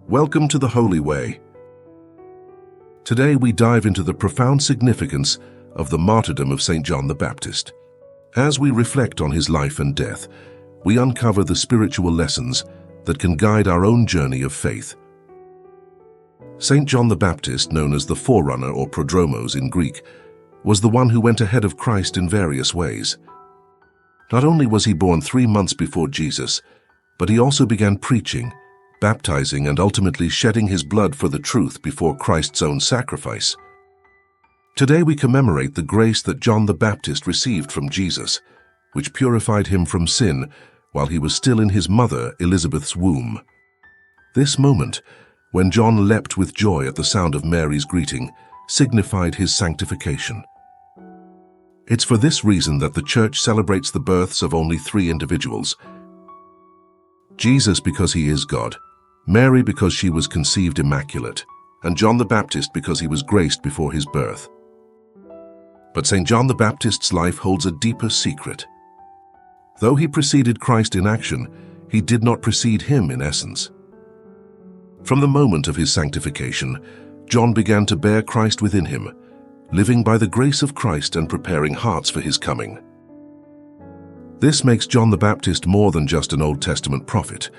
Welcome to the Holy Way. Today we dive into the profound significance of the martyrdom of St. John the Baptist. As we reflect on his life and death, we uncover the spiritual lessons that can guide our own journey of faith. St. John the Baptist, known as the forerunner or prodromos in Greek, was the one who went ahead of Christ in various ways. Not only was he born 3 months before Jesus, but he also began preaching, baptizing, and ultimately shedding his blood for the truth before Christ's own sacrifice. Today we commemorate the grace that John the Baptist received from Jesus, which purified him from sin while he was still in his mother Elizabeth's womb. This moment, when John leapt with joy at the sound of Mary's greeting, signified his sanctification. It's for this reason that the Church celebrates the births of only 3 individuals: Jesus because he is God, Mary because she was conceived immaculate, and John the Baptist because he was graced before his birth. But St. John the Baptist's life holds a deeper secret. Though he preceded Christ in action, he did not precede him in essence. From the moment of his sanctification, John began to bear Christ within him, living by the grace of Christ and preparing hearts for his coming. This makes John the Baptist more than just an Old Testament prophet.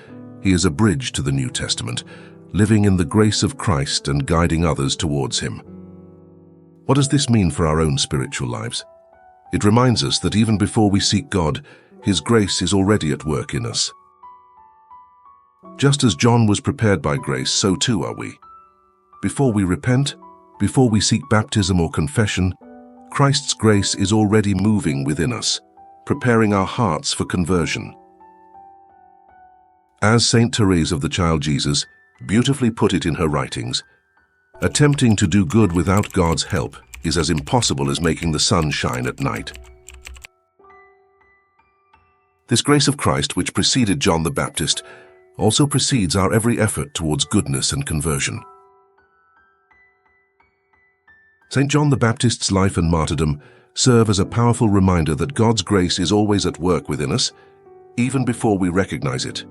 He is a bridge to the New Testament, living in the grace of Christ and guiding others towards him. What does this mean for our own spiritual lives? It reminds us that even before we seek God, his grace is already at work in us. Just as John was prepared by grace, so too are we. Before we repent, before we seek baptism or confession, Christ's grace is already moving within us, preparing our hearts for conversion. As Saint Therese of the Child Jesus beautifully put it in her writings, attempting to do good without God's help is as impossible as making the sun shine at night. This grace of Christ, which preceded John the Baptist, also precedes our every effort towards goodness and conversion. St. John the Baptist's life and martyrdom serve as a powerful reminder that God's grace is always at work within us, even before we recognize it.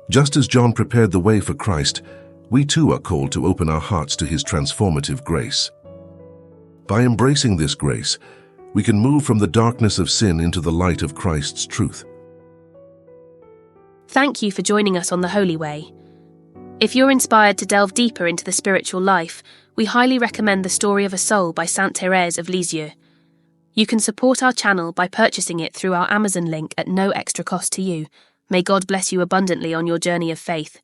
Just as John prepared the way for Christ, we too are called to open our hearts to his transformative grace. By embracing this grace, we can move from the darkness of sin into the light of Christ's truth. Thank you for joining us on the Holy Way. If you're inspired to delve deeper into the spiritual life, we highly recommend The Story of a Soul by Saint Therese of Lisieux. You can support our channel by purchasing it through our Amazon link at no extra cost to you. May God bless you abundantly on your journey of faith.